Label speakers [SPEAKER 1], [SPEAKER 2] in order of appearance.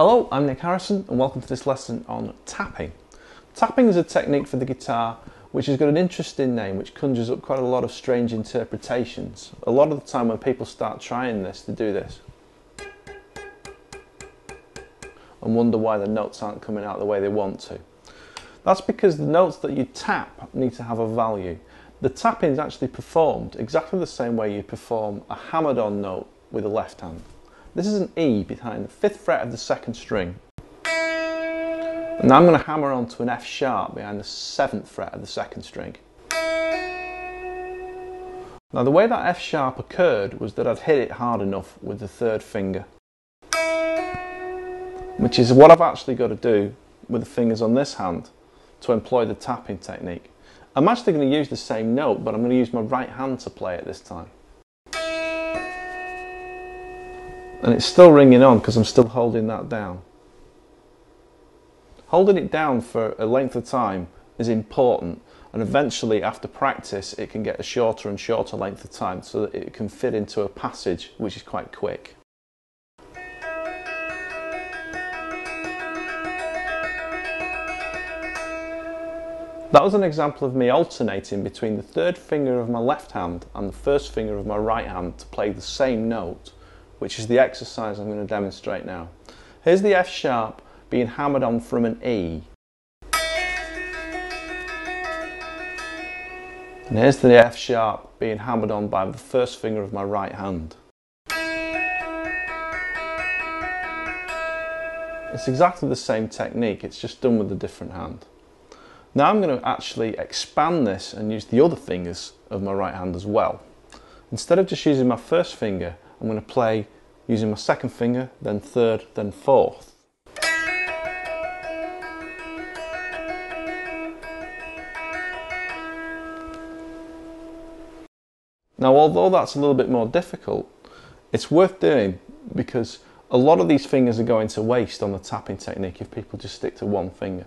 [SPEAKER 1] Hello, I'm Nik Harrison and welcome to this lesson on tapping. Tapping is a technique for the guitar which has got an interesting name which conjures up quite a lot of strange interpretations. A lot of the time when people start trying this, they do this and wonder why the notes aren't coming out the way they want to. That's because the notes that you tap need to have a value. The tapping is actually performed exactly the same way you perform a hammered on note with the left hand. This is an E behind the 5th fret of the 2nd string. And now I'm going to hammer onto an F sharp behind the 7th fret of the 2nd string. Now the way that F sharp occurred was that I'd hit it hard enough with the 3rd finger, which is what I've actually got to do with the fingers on this hand to employ the tapping technique. I'm actually going to use the same note, but I'm going to use my right hand to play it this time. And it's still ringing on because I'm still holding that down. Holding it down for a length of time is important, and eventually after practice it can get a shorter and shorter length of time so that it can fit into a passage which is quite quick. That was an example of me alternating between the 3rd finger of my left hand and the 1st finger of my right hand to play the same note, which is the exercise I'm going to demonstrate now. Here's the F sharp being hammered on from an E. And here's the F sharp being hammered on by the 1st finger of my right hand. It's exactly the same technique, it's just done with a different hand. Now I'm going to actually expand this and use the other fingers of my right hand as well. Instead of just using my 1st finger, I'm going to play using my 2nd finger, then 3rd, then 4th. Now although that's a little bit more difficult, it's worth doing because a lot of these fingers are going to waste on the tapping technique if people just stick to one finger.